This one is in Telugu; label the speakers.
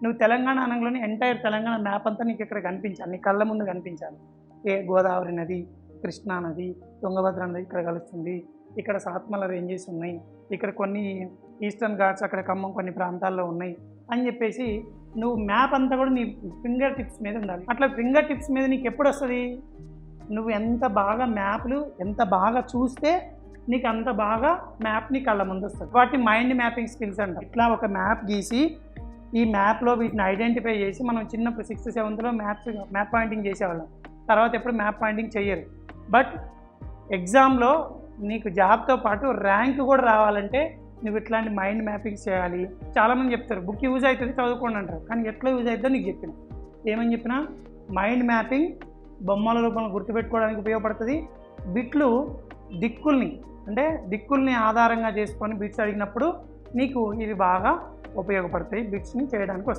Speaker 1: నువ్వు తెలంగాణ అనగానే ఎంటైర్ తెలంగాణ మ్యాప్ అంతా నీకు ఇక్కడ కనిపించాలి, నీ కళ్ళ ముందు కనిపించాలి. గోదావరి నది, కృష్ణా నది, తుంగభద్ర నది ఇక్కడ కలుస్తుంది, ఇక్కడ సాత్మల రేంజెస్ ఉన్నాయి, ఇక్కడ కొన్ని ఈస్టర్న్ ఘాట్స్ అక్కడ ఖమ్మం కొన్ని ప్రాంతాల్లో ఉన్నాయి అని చెప్పేసి నువ్వు మ్యాప్ అంతా కూడా నీ ఫింగర్ టిప్స్ మీద ఉండాలి. అట్లా ఫింగర్ టిప్స్ మీద నీకు ఎప్పుడు వస్తుంది? నువ్వు ఎంత బాగా మ్యాప్లు ఎంత బాగా చూస్తే నీకు అంత బాగా మ్యాప్ నీ కళ్ళ ముందు వస్తుంది. వాటిని మైండ్ మ్యాపింగ్ స్కిల్స్ అంటారు. ఇట్లా ఒక మ్యాప్ గీసి ఈ మ్యాప్లో వీటిని ఐడెంటిఫై చేసి మనం చిన్నప్పుడు 6th 7thలో మ్యాప్ పాయింటింగ్ చేసేవాళ్ళం. తర్వాత ఎప్పుడు మ్యాప్ పాయింటింగ్ చేయరు. బట్ ఎగ్జామ్లో నీకు జాబ్తో పాటు ర్యాంక్ కూడా రావాలంటే నువ్వు ఇట్లాంటి మైండ్ మ్యాపింగ్స్ చేయాలి. చాలామంది చెప్తారు బుక్ యూజ్ అవుతుంది చదువుకోండి అంటారు, కానీ ఎట్లా యూజ్ అవుతుందో నీకు చెప్పిన ఏమని చెప్పినా మైండ్ మ్యాపింగ్ బొమ్మల రూపంలో గుర్తుపెట్టుకోవడానికి ఉపయోగపడుతుంది. బిట్లు దిక్కుల్ని ఆధారంగా చేసుకొని బిట్స్ అడిగినప్పుడు నీకు ఇవి బాగా ఉపయోగపడతాయి, బిట్స్ని చేయడానికి వస్తాయి.